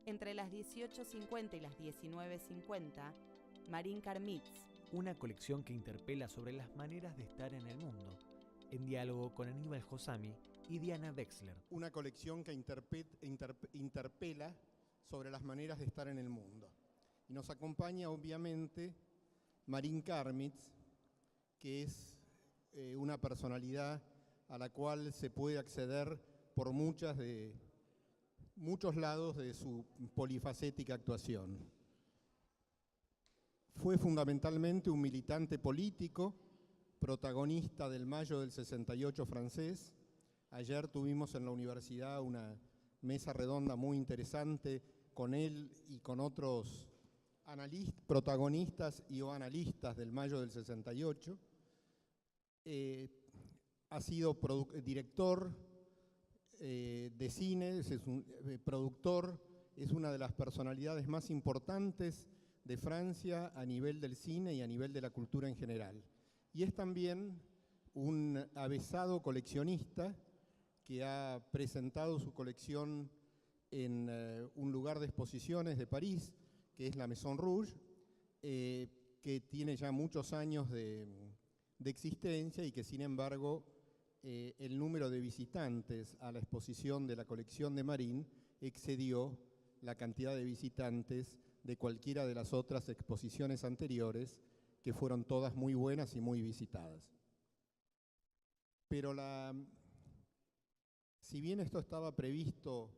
Entre las 18:50 y las 19:50, Marín Karmitz. Una colección que interpela sobre las maneras de estar en el mundo, en diálogo con Aníbal Josami y Diana Wexler. Una colección que interpela sobre las maneras de estar en el mundo. Y nos acompaña, obviamente, Marín Karmitz, que es una personalidad a la cual se puede acceder por muchos lados de su polifacética actuación. Fue fundamentalmente un militante político, protagonista del Mayo del 68 francés. Ayer tuvimos en la universidad una mesa redonda muy interesante con él y con otros protagonistas y o analistas del Mayo del 68. Ha sido director de cine, es un productor, es una de las personalidades más importantes de Francia a nivel del cine y a nivel de la cultura en general. Y es también un avezado coleccionista que ha presentado su colección en un lugar de exposiciones de París, que es la Maison Rouge, que tiene ya muchos años de existencia y que sin embargo el número de visitantes a la exposición de la colección de Marín excedió la cantidad de visitantes de cualquiera de las otras exposiciones anteriores, que fueron todas muy buenas y muy visitadas. Pero si bien esto estaba previsto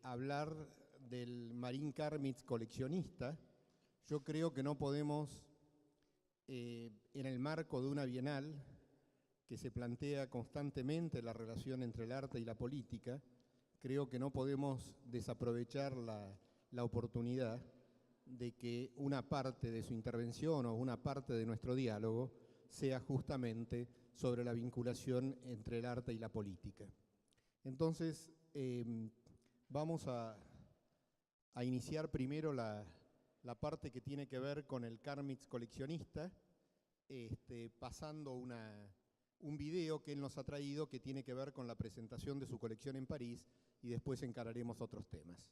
hablar del Marín Karmitz coleccionista, yo creo que no podemos, en el marco de una bienal que se plantea constantemente la relación entre el arte y la política, creo que no podemos desaprovechar la oportunidad de que una parte de su intervención o una parte de nuestro diálogo sea justamente sobre la vinculación entre el arte y la política. Entonces, vamos a iniciar primero la parte que tiene que ver con el Karmitz coleccionista, pasando un video que él nos ha traído que tiene que ver con la presentación de su colección en París, y después encararemos otros temas.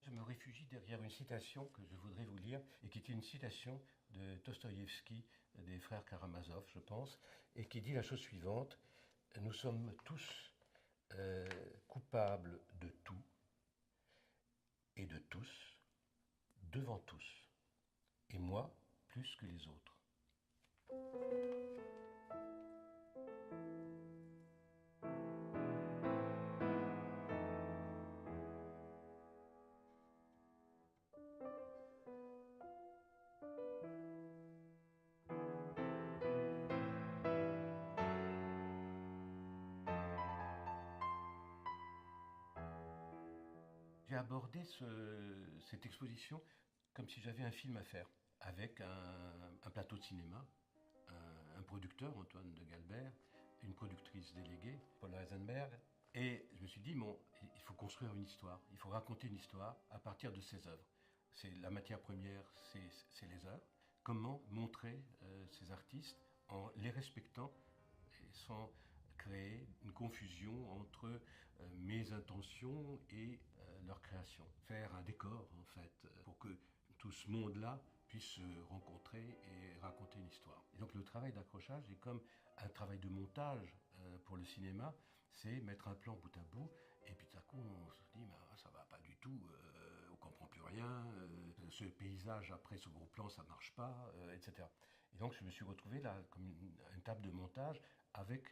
Je me réfugie derrière une citation que je voudrais vous lire, et qui est une citation de Dostoïevski, des frères Karamazov, je pense, et qui dit la chose suivante: nous sommes tous coupables de tout et de tous, devant tous, et moi plus que les autres. J'ai abordé cette exposition comme si j'avais un film à faire, avec un plateau de cinéma, un producteur, Antoine de Galbert, une productrice déléguée, Paul Reisenberg, et je me suis dit, bon, il faut construire une histoire, il faut raconter une histoire à partir de ces œuvres. La matière première, c'est les œuvres. Comment montrer ces artistes en les respectant et sans créer une confusion entre mes intentions et leur création. Faire un décor, en fait, pour que tout ce monde-là puisse se rencontrer et raconter une histoire. Et donc le travail d'accrochage est comme un travail de montage pour le cinéma, c'est mettre un plan bout à bout, et puis tout à coup on se dit, bah, ça va pas du tout, on comprend plus rien, ce paysage après ce gros plan ça marche pas, etc. Et donc je me suis retrouvé là comme une table de montage avec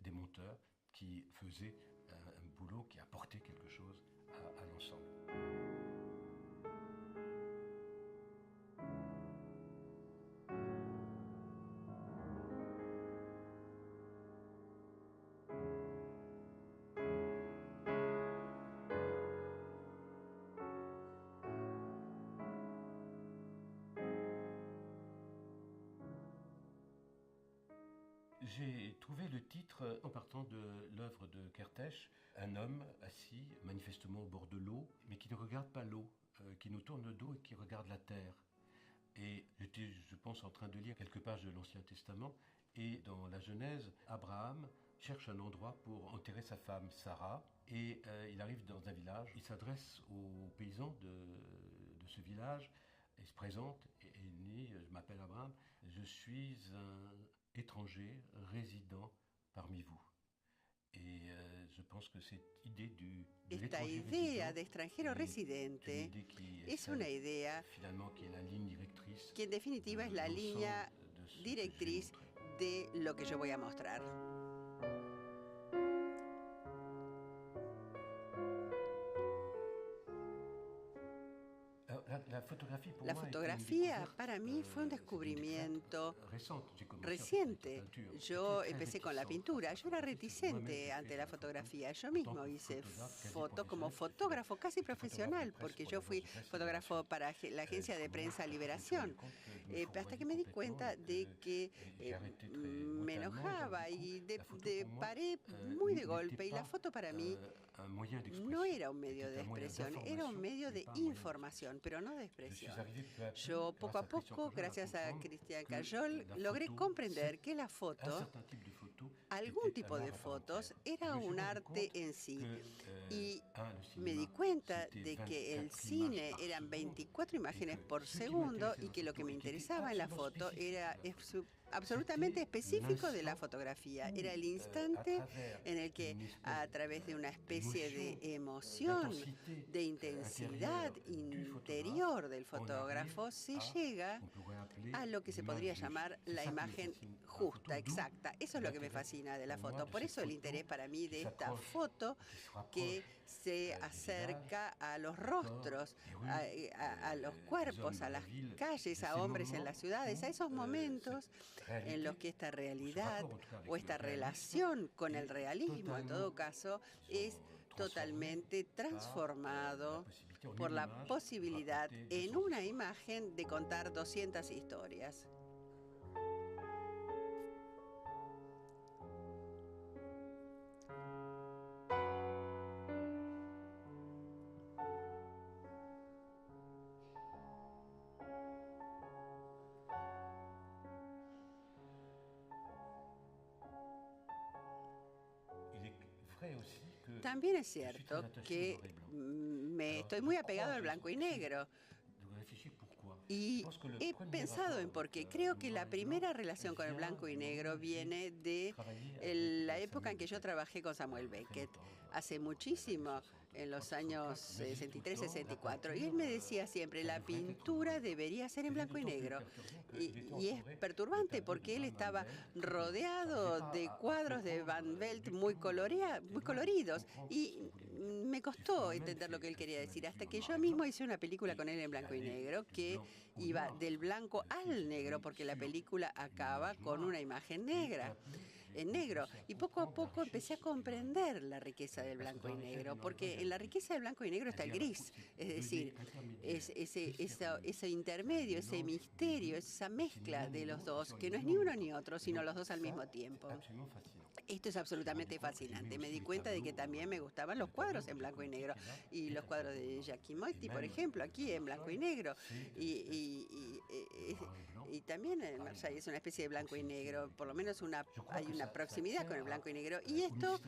des monteurs qui faisaient un boulot qui apportait quelque chose à l'ensemble. J'ai trouvé le titre en partant de l'œuvre de Kertész, un homme assis manifestement au bord de l'eau, mais qui ne regarde pas l'eau, qui nous tourne le dos et qui regarde la terre. Et j'étais, je pense, en train de lire quelques pages de l'Ancien Testament, et dans la Genèse, Abraham cherche un endroit pour enterrer sa femme Sarah et il arrive dans un village. Il s'adresse aux paysans de ce village. Il se présente et dit « Je m'appelle Abraham, je suis un étranger résident parmi vous ». Et je pense que cette idée Esta idea de extranjero residente es una idea que en definitiva es la línea directriz de lo que yo voy a mostrar. La fotografía para mí fue un descubrimiento reciente. Yo empecé con la pintura. Yo era reticente ante la fotografía. Yo mismo hice fotos como fotógrafo casi profesional, porque yo fui fotógrafo para la agencia de prensa Liberación. Hasta que me di cuenta de que me enojaba y paré muy de golpe. Y la foto para mí no era un medio de expresión, era un medio de información, pero no de expresión. Yo poco a poco, gracias a Christian Cajol, logré comprender que la foto, algún tipo de fotos, era un arte en sí. Y me di cuenta de que el cine eran 24 imágenes por segundo y que lo que me interesaba en la foto era absolutamente específico de la fotografía. Era el instante en el que, a través de una especie de emoción, de intensidad interior del fotógrafo, se llega a lo que se podría llamar la imagen justa, exacta. Eso es lo que me fascina de la foto. Por eso el interés para mí de esta foto que se acerca a los rostros, a los cuerpos, a las calles, a hombres en las ciudades, a esos momentos en los que esta realidad o esta relación con el realismo, en todo caso, es totalmente transformado por la posibilidad en una imagen de contar 200 historias. También es cierto que estoy muy apegado al blanco y negro. Y he pensado en por qué. Creo que la primera relación con el blanco y negro viene de la época en que yo trabajé con Samuel Beckett, hace muchísimo, en los años 63, 64. Y él me decía siempre, la pintura debería ser en blanco y negro. Y es perturbante porque él estaba rodeado de cuadros de Van Velt muy coloridos. Y me costó entender lo que él quería decir, hasta que yo mismo hice una película con él en blanco y negro que iba del blanco al negro, porque la película acaba con una imagen negra. En negro. Y poco a poco empecé a comprender la riqueza del blanco y negro, porque en la riqueza del blanco y negro está el gris, es decir, ese intermedio, ese misterio, esa mezcla de los dos, que no es ni uno ni otro, sino los dos al mismo tiempo. Esto es absolutamente fascinante. Me di cuenta de que también me gustaban los cuadros en blanco y negro. Y los cuadros de Giacometti, por ejemplo, aquí en blanco y negro. Y también en Marseille es una especie de blanco y negro. Por lo menos hay una proximidad con el blanco y negro. Y esto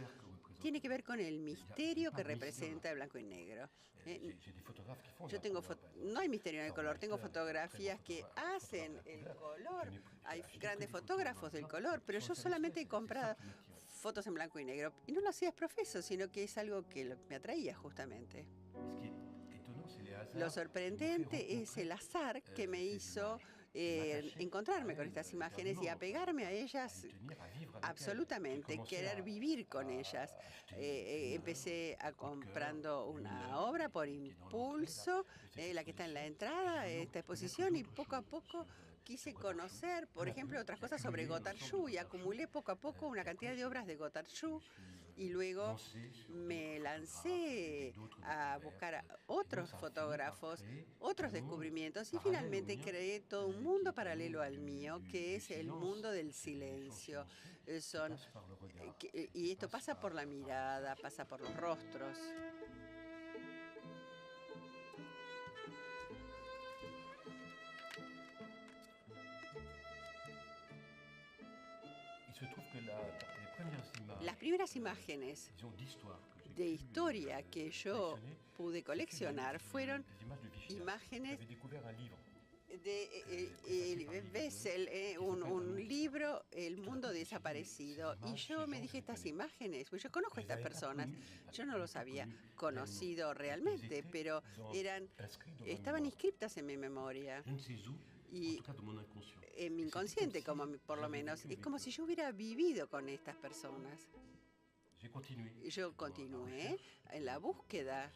tiene que ver con el misterio que representa el blanco y negro. No hay misterio en el color, tengo fotografías que hacen el color. Hay grandes fotógrafos del color, pero yo solamente he comprado fotos en blanco y negro. Y no lo hacía profeso, sino que es algo que me atraía justamente. Lo sorprendente es el azar que me hizo encontrarme con estas imágenes y apegarme a ellas absolutamente, querer vivir con ellas. Empecé comprando una obra por impulso, la que está en la entrada de esta exposición, y poco a poco quise conocer, por ejemplo, otras cosas sobre Gotarshou, y acumulé poco a poco una cantidad de obras de Gotarshou. Y luego me lancé a buscar a otros fotógrafos, otros descubrimientos, y finalmente creé todo un mundo paralelo al mío, que es el mundo del silencio. Y esto pasa por la mirada, pasa por los rostros. Las primeras imágenes de historia que yo pude coleccionar fueron imágenes de Bessel, un libro, El mundo desaparecido. Y yo me dije, estas imágenes, pues yo conozco a estas personas, yo no los había conocido realmente, pero estaban inscritas en mi memoria. Y en mi inconsciente, por lo menos, es como si yo hubiera vivido con estas personas. Yo continué en la búsqueda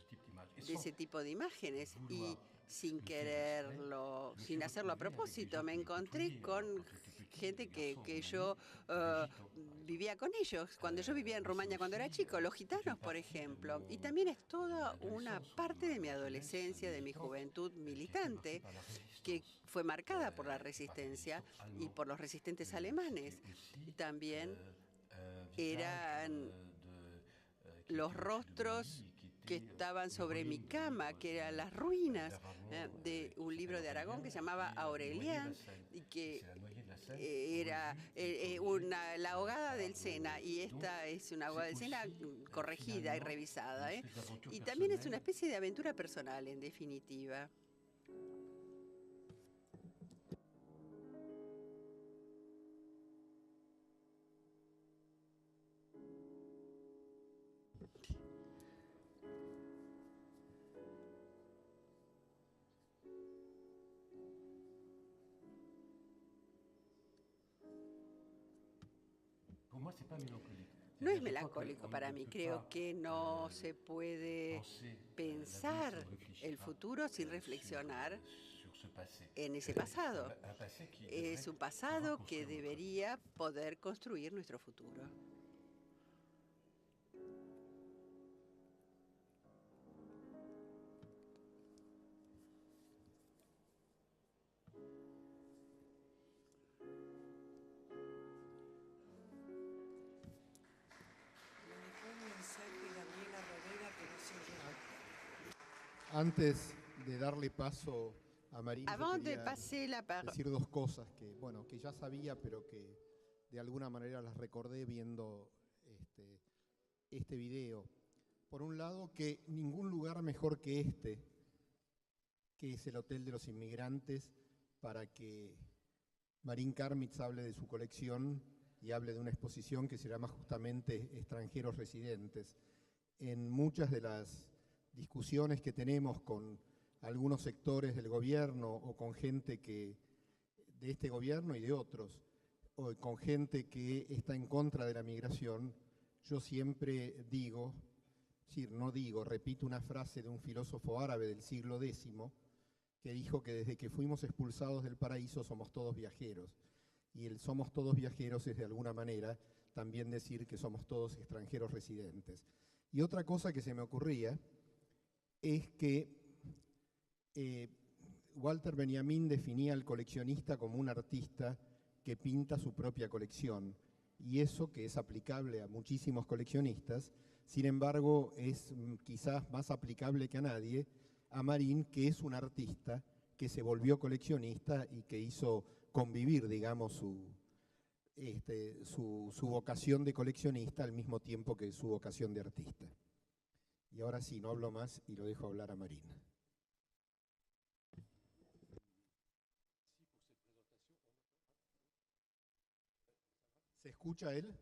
de ese tipo de imágenes y sin quererlo, sin hacerlo a propósito, me encontré con gente que yo vivía con ellos. Cuando yo vivía en Rumania cuando era chico, los gitanos, por ejemplo. Y también es toda una parte de mi adolescencia, de mi juventud militante, que fue marcada por la resistencia y por los resistentes alemanes. Y también eran los rostros que estaban sobre mi cama, que eran las ruinas de un libro de Aragón que se llamaba Aurelian, y que era la ahogada del Sena, y esta es una ahogada del Sena corregida y revisada. Y también es una especie de aventura personal, en definitiva. No es melancólico para mí. Creo que no se puede pensar el futuro sin reflexionar en ese pasado. Es un pasado que debería poder construir nuestro futuro. Antes de darle paso a Marine, quería decir dos cosas que ya sabía, pero que de alguna manera las recordé viendo este video. Por un lado, que ningún lugar mejor que que es el Hotel de los Inmigrantes, para que Marín Karmitz hable de su colección y hable de una exposición que se llama justamente Extranjeros Residentes. En muchas de las discusiones que tenemos con algunos sectores del gobierno o con gente de este gobierno y de otros, o con gente que está en contra de la migración, yo siempre repito una frase de un filósofo árabe del siglo X que dijo que desde que fuimos expulsados del paraíso somos todos viajeros. Y el somos todos viajeros es de alguna manera también decir que somos todos extranjeros residentes. Y otra cosa que se me ocurría es que Walter Benjamin definía al coleccionista como un artista que pinta su propia colección, y eso, que es aplicable a muchísimos coleccionistas, sin embargo es quizás más aplicable que a nadie a Marín, que es un artista que se volvió coleccionista y que hizo convivir, digamos, su vocación de coleccionista al mismo tiempo que su vocación de artista. Y ahora sí, no hablo más y lo dejo hablar a Marín. ¿Se escucha él?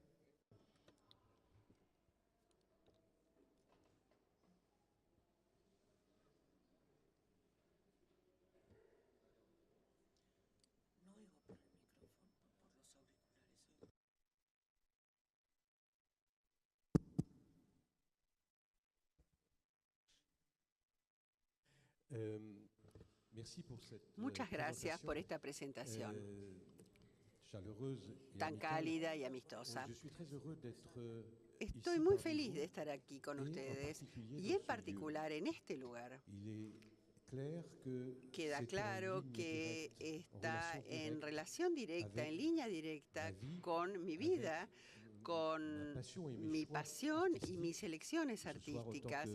Muchas gracias por esta presentación tan cálida y amistosa. Estoy muy feliz de estar aquí con ustedes y en particular en este lugar. Queda claro que está en relación directa, en línea directa con mi vida, con mi pasión y mis elecciones artísticas,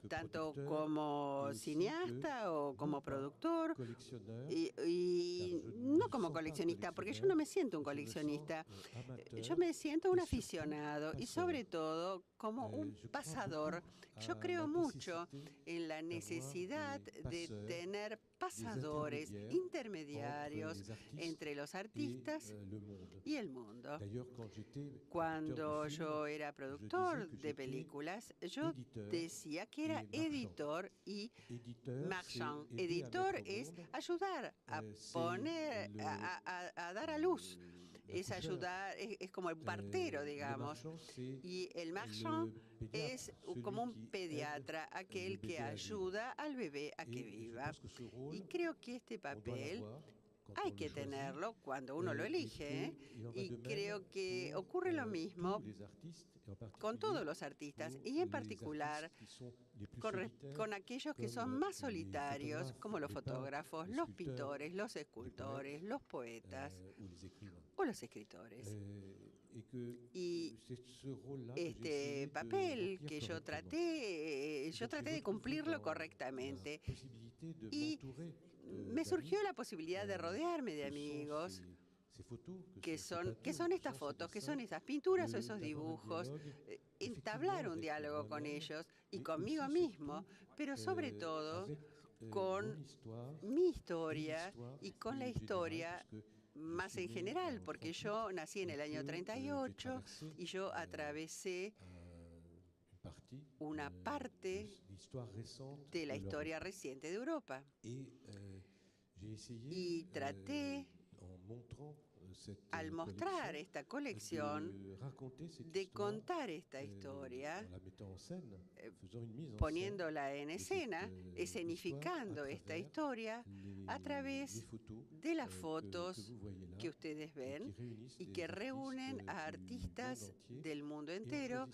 tanto como cineasta o como productor, y no como coleccionista, porque yo no me siento un coleccionista, yo me siento un aficionado y sobre todo como un pasador. Yo creo mucho en la necesidad de tener pasadores intermediarios entre los artistas y el mundo. Cuando yo era productor de películas, yo decía que era editor y marchand. Editor es ayudar a poner, a dar a luz. Es ayudar, es como el partero, digamos. Y el marchand es como un pediatra, aquel que ayuda al bebé a que viva. Y creo que este papel hay que tenerlo cuando uno lo elige, ¿eh? Y creo que ocurre lo mismo con todos los artistas y en particular con aquellos que son más solitarios, como los fotógrafos, los pintores, los escultores, los poetas o los escritores. Y este papel que yo traté de cumplirlo correctamente. Y me surgió la posibilidad de rodearme de amigos que son estas fotos, que son esas pinturas o esos dibujos, entablar un diálogo con ellos y conmigo mismo, pero sobre todo con mi historia y con la historia más en general, porque yo nací en el año 38 y yo atravesé una parte de la historia reciente de Europa. Y traté, al mostrar esta colección, de contar esta historia, poniéndola en escena, escenificando esta historia a través de las fotos que ustedes ven y que reúnen a artistas del mundo entero.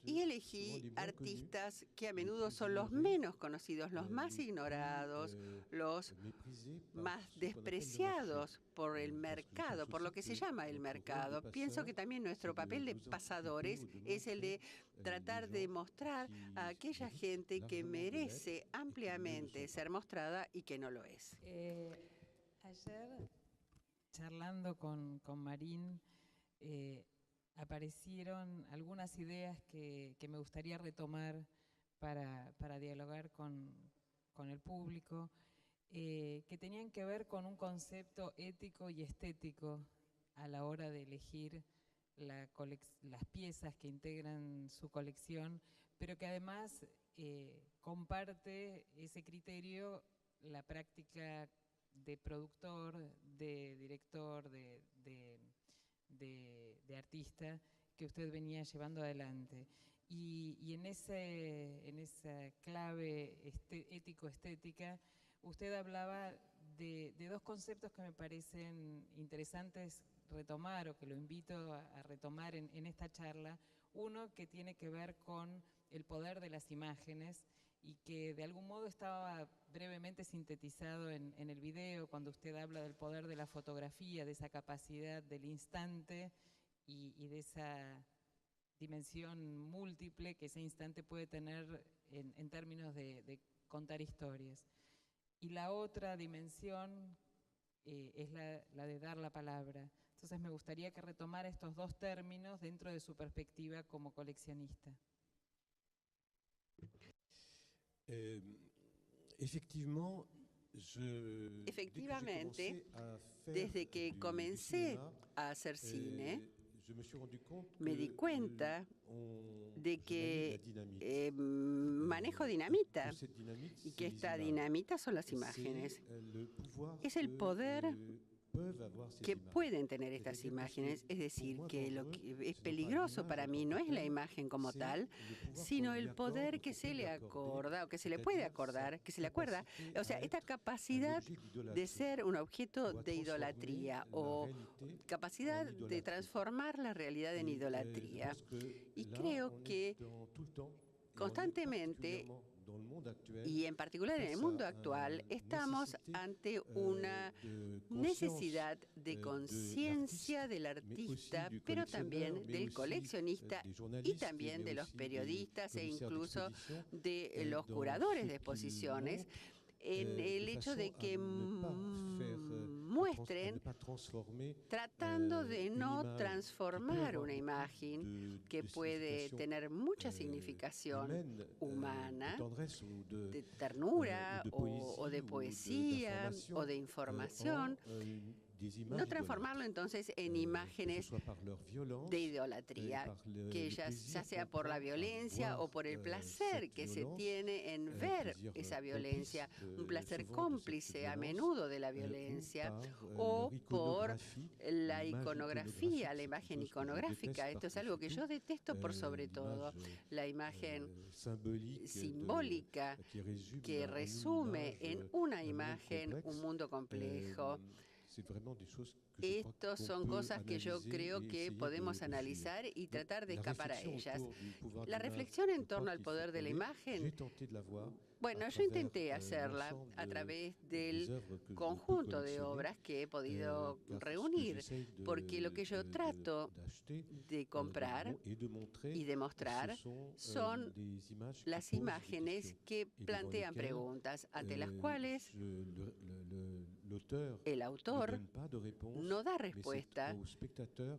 Y elegí artistas que a menudo son los menos conocidos, los más ignorados, los más despreciados por el mercado, por lo que se llama el mercado. Pienso que también nuestro papel de pasadores es el de tratar de mostrar a aquella gente que merece ampliamente ser mostrada y que no lo es. Ayer, charlando con Marín, aparecieron algunas ideas que me gustaría retomar para dialogar con el público, que tenían que ver con un concepto ético y estético a la hora de elegir las piezas que integran su colección, pero que además comparte ese criterio la práctica de productor, de director, de artista que usted venía llevando adelante. Y en esa clave ético-estética, usted hablaba de dos conceptos que me parecen interesantes retomar, o que lo invito a retomar en esta charla. Uno que tiene que ver con el poder de las imágenes y que de algún modo estaba brevemente sintetizado en el video, cuando usted habla del poder de la fotografía, de esa capacidad del instante y de esa dimensión múltiple que ese instante puede tener en términos de contar historias. Y la otra dimensión es la de dar la palabra. Entonces me gustaría que retomara estos dos términos dentro de su perspectiva como coleccionista. Efectivamente, desde que comencé a hacer cine, me di cuenta de que manejo dinamita y que esta dinamita son las imágenes. Es el poder que pueden tener estas imágenes, es decir, que lo que es peligroso para mí no es la imagen como tal, sino el poder que se le acorda, o que se le puede acordar, que se le acuerda, o sea, esta capacidad de ser un objeto de idolatría o capacidad de transformar la realidad en idolatría. Y creo que constantemente Y en particular en el mundo actual estamos ante una necesidad de conciencia del artista, pero también del coleccionista y también de los periodistas e incluso de los curadores de exposiciones, en el hecho de que muestren tratando de no transformar una imagen que puede tener mucha significación humana, de ternura o de poesía o de información, no transformarlo entonces en imágenes de idolatría, que ya sea por la violencia o por el placer que se tiene en ver esa violencia, un placer cómplice a menudo de la violencia, o por la iconografía, la imagen iconográfica. Esto es algo que yo detesto por sobre todo, la imagen simbólica que resume en una imagen un mundo complejo. Estas son cosas que yo creo que podemos analizar y tratar de escapar a ellas. La reflexión en torno al poder de la imagen, bueno, yo intenté hacerla a través del conjunto de obras que he podido reunir, porque lo que yo trato de comprar y de mostrar son las imágenes que plantean preguntas ante las cuales el autor no da respuesta,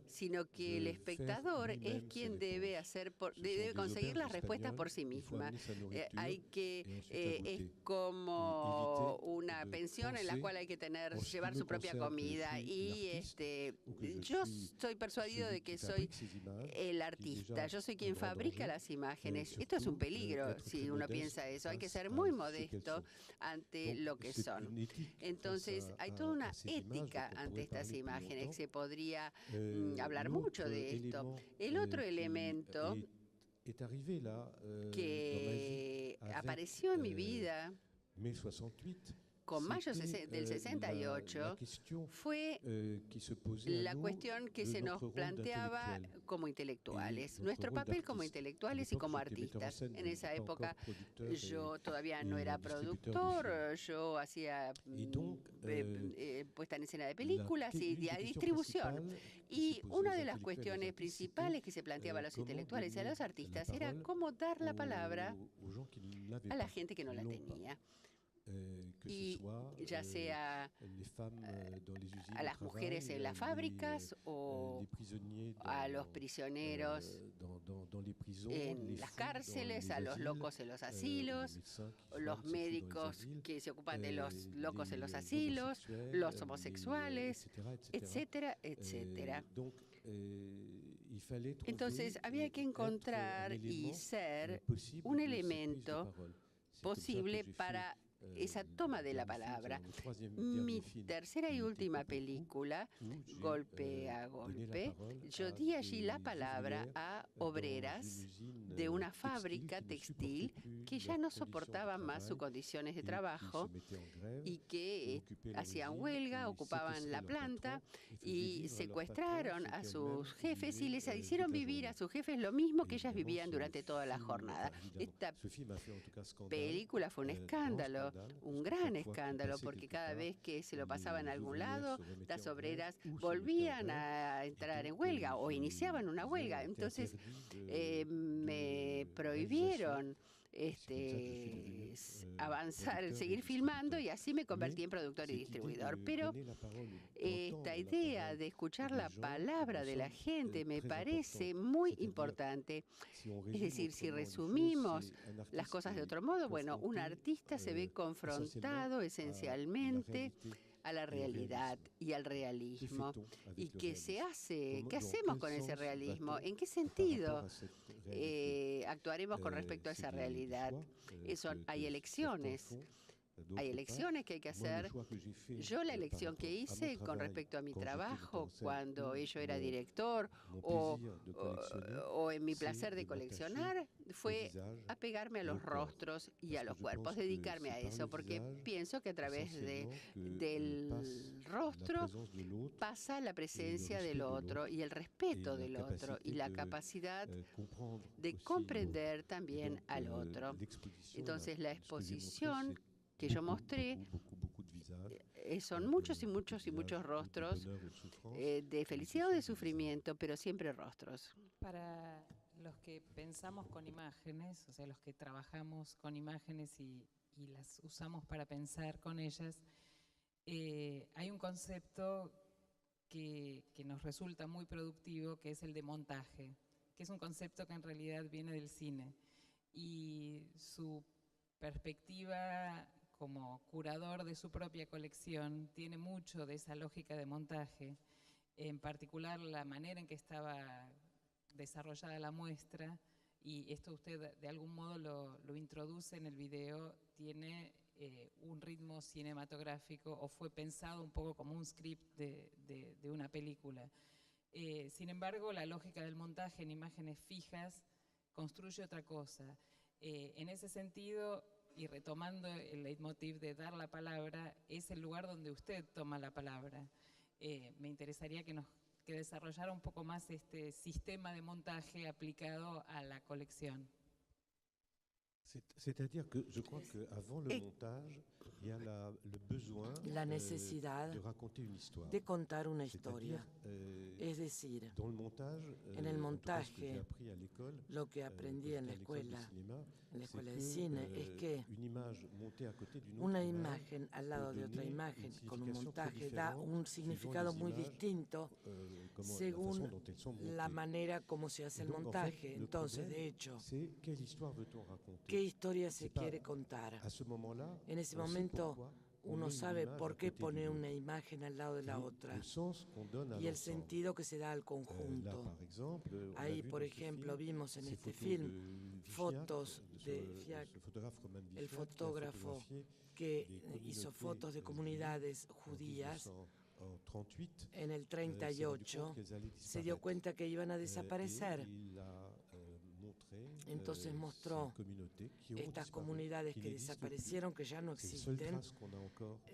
sino que el espectador es quien debe conseguir las respuestas por sí misma. Es como una pensión en la cual hay que llevar su propia comida. Y yo estoy persuadido de que soy el artista, yo soy quien fabrica las imágenes. Esto es un peligro si uno piensa eso. Hay que ser muy modesto ante lo que son. Entonces, hay toda una ética ante estas imágenes. Se podría hablar mucho de esto. El otro elemento que apareció en mi vida con mayo del 68 fue la cuestión que se nos planteaba como intelectuales, nuestro papel como intelectuales y como artistas. En esa época yo todavía no era productor, yo hacía puesta en escena de películas y de distribución. Y una de las cuestiones principales que se planteaba a los intelectuales y a los artistas era cómo dar la palabra a la gente que no la tenía. Y ya sea a las mujeres en las fábricas o a los prisioneros en las cárceles, a los locos en los asilos, los médicos que se ocupan de los locos en los asilos, los homosexuales, etcétera, etcétera. Entonces había que encontrar y ser un elemento posible para esa toma de la palabra. Mi tercera y última película, Golpe a Golpe, yo di allí la palabra a obreras de una fábrica textil que ya no soportaban más sus condiciones de trabajo y que hacían huelga, ocupaban la planta y secuestraron a sus jefes y les hicieron vivir a sus jefes lo mismo que ellas vivían durante toda la jornada. Esta película fue un escándalo, un gran escándalo, porque cada vez que se lo pasaba en algún lado, las obreras volvían a entrar en huelga o iniciaban una huelga. Entonces me prohibieron avanzar, seguir filmando, y así me convertí en productor y distribuidor. Pero esta idea de escuchar la palabra de la gente me parece muy importante. Es decir, si resumimos las cosas de otro modo, bueno, un artista se ve confrontado esencialmente a la realidad y al realismo. ¿Y qué se hace? ¿Qué hacemos con ese realismo? ¿En qué sentido actuaremos con respecto a esa realidad? Hay elecciones hay elecciones que hay que hacer. Yo la elección que hice con respecto a mi trabajo, cuando yo era director o en mi placer de coleccionar, fue apegarme a los rostros y a los cuerpos, dedicarme a eso, porque pienso que a través del rostro pasa la presencia del otro y el respeto del otro y la capacidad de comprender también al otro. Entonces, la exposición que yo mostré son muchos y muchos y muchos rostros de felicidad o de sufrimiento, pero siempre rostros. Para los que pensamos con imágenes, o sea, los que trabajamos con imágenes y las usamos para pensar con ellas, hay un concepto que nos resulta muy productivo, que es el de montaje, que es un concepto que en realidad viene del cine. Y su perspectiva como curador de su propia colección tiene mucho de esa lógica de montaje, en particular la manera en que estaba desarrollada la muestra, y esto usted de algún modo lo introduce en el video, tiene un ritmo cinematográfico o fue pensado un poco como un script de una película. Sin embargo, la lógica del montaje en imágenes fijas construye otra cosa. En ese sentido, y retomando el leitmotiv de dar la palabra, es el lugar donde usted toma la palabra. Me interesaría que desarrollara un poco más este sistema de montaje aplicado a la colección. C'est-à-dire que je crois qu'avant le montage, il y a le besoin la necesidad de contar una historia. Es decir, en el montaje, lo que aprendí en la escuela de cine, es que una imagen al lado de otra imagen con un montaje da un significado muy distinto según la manera como se hace el montaje. Entonces, de hecho, ¿qué historia se quiere contar? En ese momento uno sabe por qué pone una imagen al lado de la otra y el sentido que se da al conjunto. Ahí, por ejemplo, vimos en este film fotos de Fiac, el fotógrafo que hizo fotos de comunidades judías. En el 38 se dio cuenta que iban a desaparecer. Entonces mostró estas comunidades que desaparecieron, que ya no existen,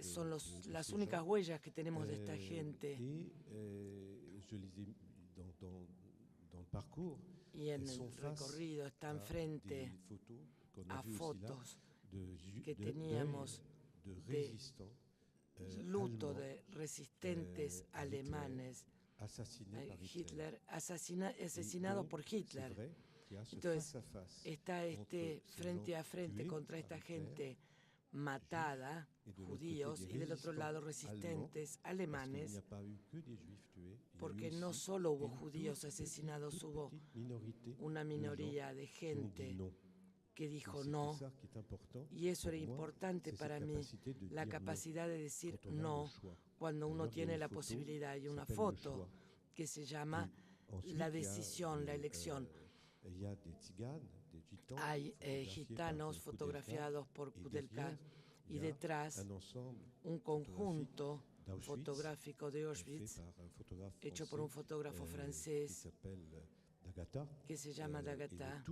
son las únicas huellas que tenemos de esta gente. Y en el recorrido están frente a fotos que teníamos de luto de resistentes alemanes, asesinados por Hitler. Entonces, está frente a frente contra esta gente matada, judíos, y del otro lado resistentes alemanes, porque no solo hubo judíos asesinados, hubo una minoría de gente que dijo no, y eso era importante para mí, la capacidad de decir no cuando uno tiene la posibilidad. Hay una foto que se llama la decisión, la elección. Hay gitanos fotografiados por Kudelka y detrás un conjunto fotográfico de Auschwitz hecho por un fotógrafo francés que se llama D'Agata,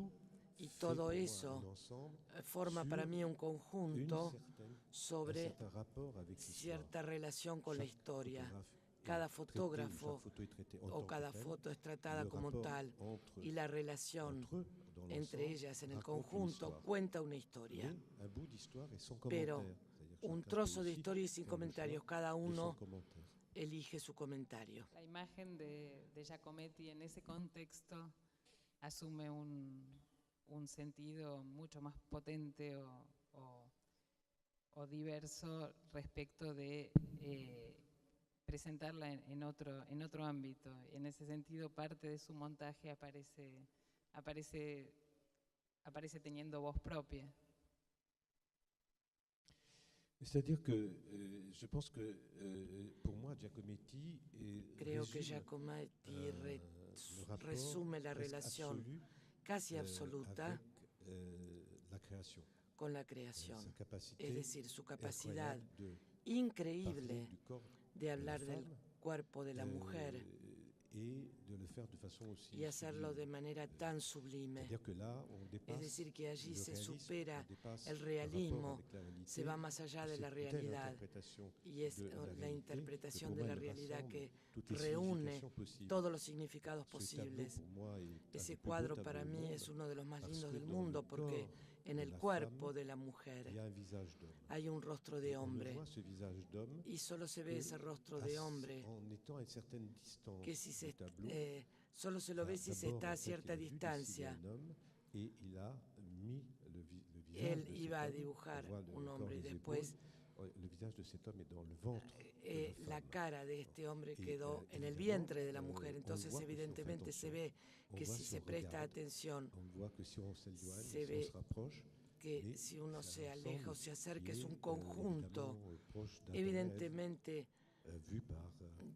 y todo eso forma para mí un conjunto sobre cierta relación con la historia. Cada fotógrafo o cada foto es tratada como tal y la relación entre ellas en el conjunto cuenta una historia. Pero un trozo de historia y sin comentarios, cada uno elige su comentario. La imagen de Giacometti en ese contexto asume un sentido mucho más potente o diverso respecto de presentarla en otro ámbito. En ese sentido, parte de su montaje aparece teniendo voz propia. C'est-à-dire que je pense que pour moi Giacometti creo que Giacometti resume la relación casi absoluta con la creación, es decir, su capacidad increíble de hablar del cuerpo de la mujer y hacerlo de manera tan sublime. Es decir, que allí se supera el realismo, se va más allá de la realidad y es la interpretación de la realidad que reúne todos los significados posibles. Ese cuadro para mí es uno de los más lindos del mundo porque en el cuerpo de la mujer hay un rostro de hombre y solo se ve ese rostro de hombre que si solo se lo ve si se está a cierta distancia. Él iba a dibujar un hombre y después la cara de este hombre quedó en el vientre de la mujer. Entonces evidentemente se ve que si se presta atención, se ve que si uno se aleja o se acerca es un conjunto, evidentemente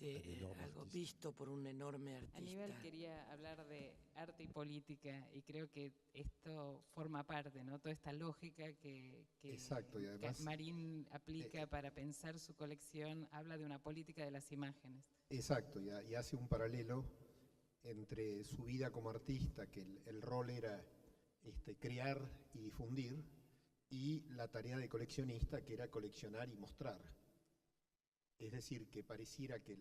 de algo visto por un enorme artista. Aníbal quería hablar de arte y política y creo que esto forma parte, ¿no? Toda esta lógica que Exacto, y además, que Marín aplica para pensar su colección, habla de una política de las imágenes. Exacto, y hace un paralelo entre su vida como artista, que el rol era crear y difundir, y la tarea de coleccionista, que era coleccionar y mostrar. Es decir, que pareciera que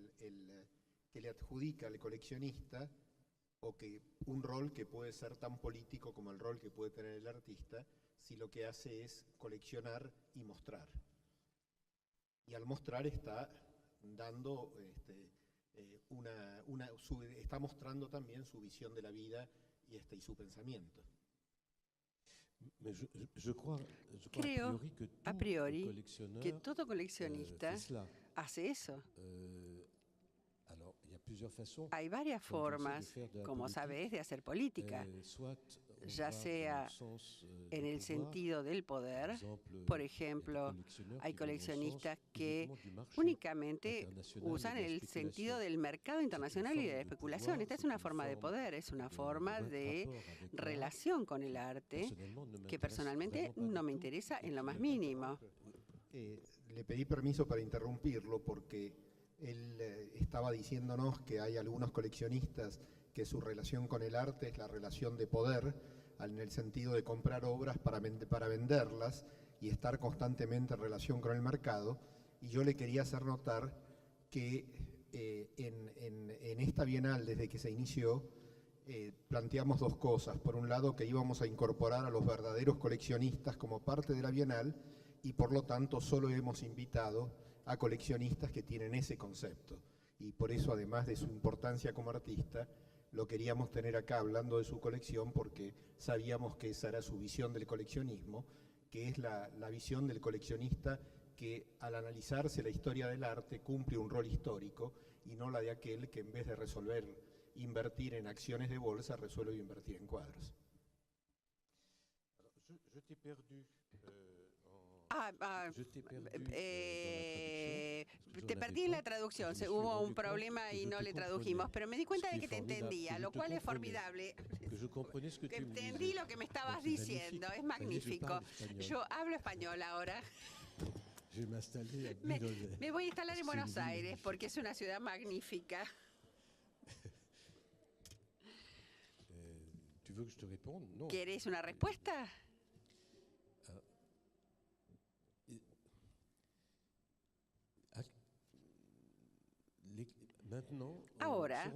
le adjudica al coleccionista o que un rol que puede ser tan político como el rol que puede tener el artista, si lo que hace es coleccionar y mostrar. Y al mostrar está dando está mostrando también su visión de la vida y su pensamiento. Creo, a priori, que todo coleccionista hace eso. Hay varias formas, como sabes, de hacer política, ya sea en el sentido del poder. Por ejemplo, hay coleccionistas que únicamente usan el sentido del mercado internacional y de la especulación. Esta es una forma de poder, es una forma de relación con el arte que personalmente no me interesa en lo más mínimo. Le pedí permiso para interrumpirlo porque él estaba diciéndonos que hay algunos coleccionistas que su relación con el arte es la relación de poder, en el sentido de comprar obras para venderlas y estar constantemente en relación con el mercado. Y yo le quería hacer notar que en esta Bienal, desde que se inició, planteamos dos cosas. Por un lado, que íbamos a incorporar a los verdaderos coleccionistas como parte de la Bienal y por lo tanto solo hemos invitado a coleccionistas que tienen ese concepto. Y por eso, además de su importancia como artista, lo queríamos tener acá hablando de su colección porque sabíamos que esa era su visión del coleccionismo, que es la visión del coleccionista que al analizarse la historia del arte cumple un rol histórico y no la de aquel que en vez de invertir en acciones de bolsa, resuelve invertir en cuadros. Te perdí en la traducción, hubo un problema y no le tradujimos, pero me di cuenta de que te entendía, lo cual es formidable. Que entendí lo que me estabas diciendo, es magnífico. Yo hablo español ahora. Me voy a instalar en Buenos Aires porque es una ciudad magnífica. ¿Querés una respuesta? Ahora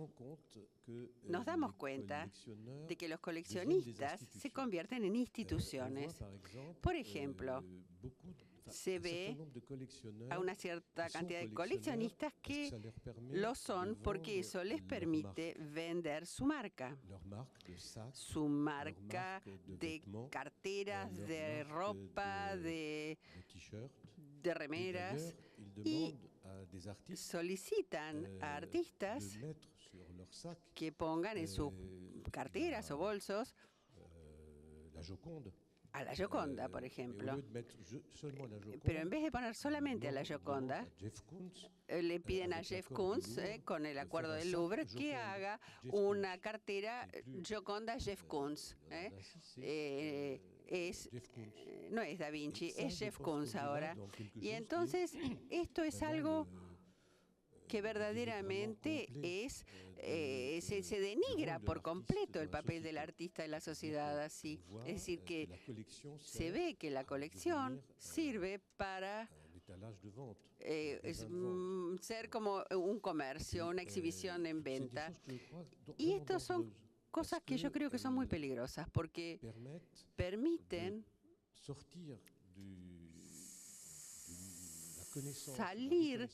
nos damos cuenta de que los coleccionistas se convierten en instituciones. Por ejemplo, se ve a una cierta cantidad de coleccionistas que lo son porque eso les permite vender su marca de carteras, de ropa, de remeras, y solicitan a artistas que pongan en sus carteras o bolsos a la Gioconda, por ejemplo. Pero en vez de poner solamente a la Gioconda, le piden a Jeff Koons, con el acuerdo del Louvre, que haga una cartera Gioconda Jeff Koons. no es Da Vinci, es Jeff Koons ahora. Y entonces esto es algo que verdaderamente se denigra por completo el papel del artista en la sociedad así. Es decir, que se ve que la colección sirve para ser como un comercio, una exhibición en venta. Y estos son cosas que yo creo que son muy peligrosas porque permiten salir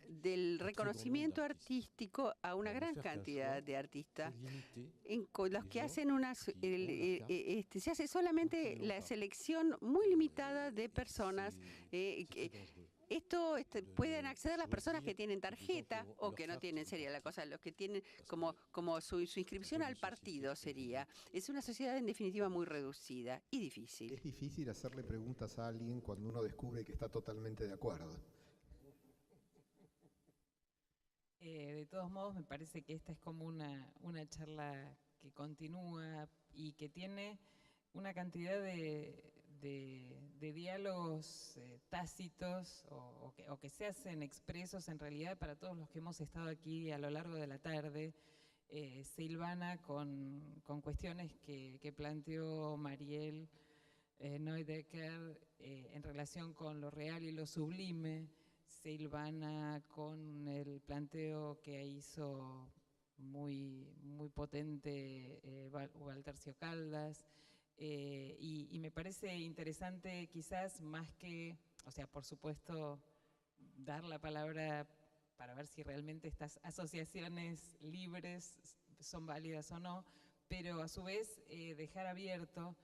del reconocimiento artístico a una gran cantidad de artistas, con los que hacen se hace solamente la selección muy limitada de personas. Esto pueden acceder las personas que tienen tarjeta o que no tienen, sería la cosa, los que tienen como su inscripción al partido sería. Es una sociedad en definitiva muy reducida y difícil. Es difícil hacerle preguntas a alguien cuando uno descubre que está totalmente de acuerdo. De todos modos, me parece que esta es como una charla que continúa y que tiene una cantidad de diálogos tácitos o que se hacen expresos en realidad para todos los que hemos estado aquí a lo largo de la tarde. Se hilvana con cuestiones que planteó Mariel Neudecker en relación con lo real y lo sublime. Se hilvana con el planteo que hizo muy potente Waltercio Caldas. Y me parece interesante quizás más que, o sea, por supuesto, dar la palabra para ver si realmente estas asociaciones libres son válidas o no, pero a su vez dejar abierto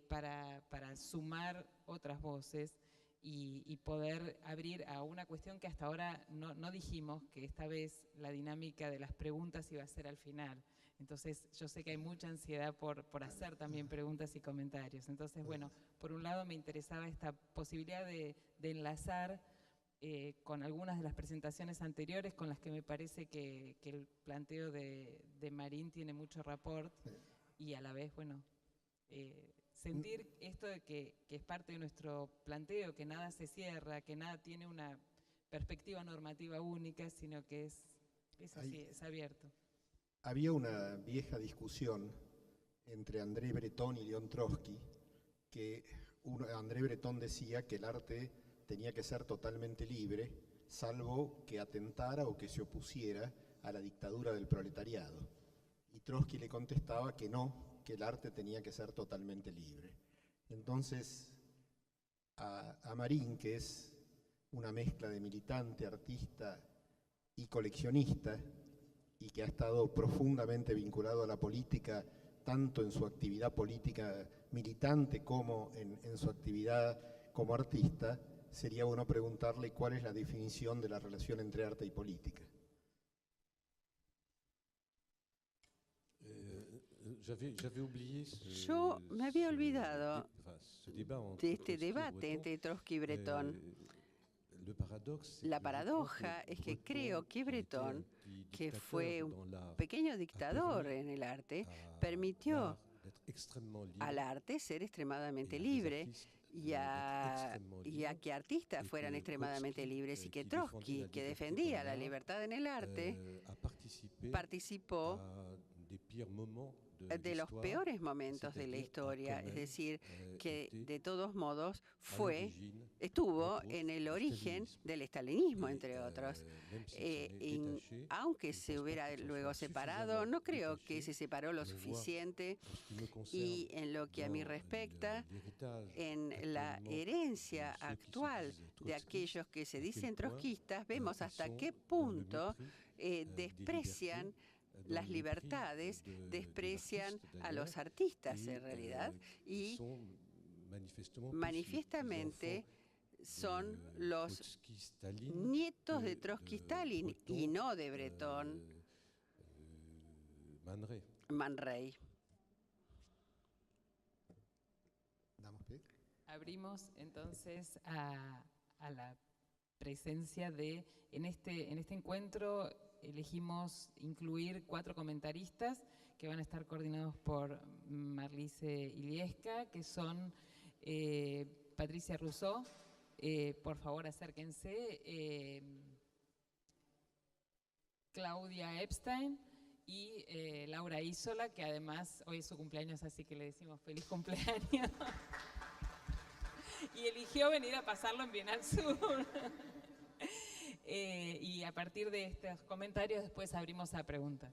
para sumar otras voces y poder abrir a una cuestión que hasta ahora no dijimos, que esta vez la dinámica de las preguntas iba a ser al final. Entonces, yo sé que hay mucha ansiedad por hacer también preguntas y comentarios. Entonces, bueno, por un lado me interesaba esta posibilidad de enlazar con algunas de las presentaciones anteriores, con las que me parece que el planteo de Marín tiene mucho rapport, y a la vez, bueno, sentir esto de que es parte de nuestro planteo, que nada se cierra, que nada tiene una perspectiva normativa única, sino que es así, es abierto. Había una vieja discusión entre André Breton y León Trotsky, que André Breton decía que el arte tenía que ser totalmente libre, salvo que atentara o que se opusiera a la dictadura del proletariado. Y Trotsky le contestaba que no, que el arte tenía que ser totalmente libre. Entonces, a Marín, que es una mezcla de militante, artista y coleccionista, y que ha estado profundamente vinculado a la política, tanto en su actividad política militante como en su actividad como artista, sería bueno preguntarle cuál es la definición de la relación entre arte y política. Yo me había olvidado de este debate entre Trotsky y Breton. La paradoja es que creo que Breton, que fue un pequeño dictador en el arte, permitió al arte ser extremadamente libre y a que artistas fueran extremadamente libres, y que Trotsky, que defendía la libertad en el arte, participó de los peores momentos de la historia, es decir, que de todos modos estuvo en el origen del estalinismo, entre otros. Aunque se hubiera luego separado, no creo que se separó lo suficiente, y en lo que a mí respecta, en la herencia actual de aquellos que se dicen trotskistas, vemos hasta qué punto desprecian las libertades, desprecian a los artistas en realidad, y manifiestamente son los nietos de Trotsky-Stalin y no de Breton, Man Ray. Abrimos entonces a la presencia de, en este encuentro, elegimos incluir 4 comentaristas que van a estar coordinados por Marlise Iliesca, que son Patricia Rousseau, por favor acérquense, Claudia Epstein y Laura Isola, que además hoy es su cumpleaños, así que le decimos feliz cumpleaños. Y eligió venir a pasarlo en Bienal Sur. Y a partir de estos comentarios después abrimos a preguntas.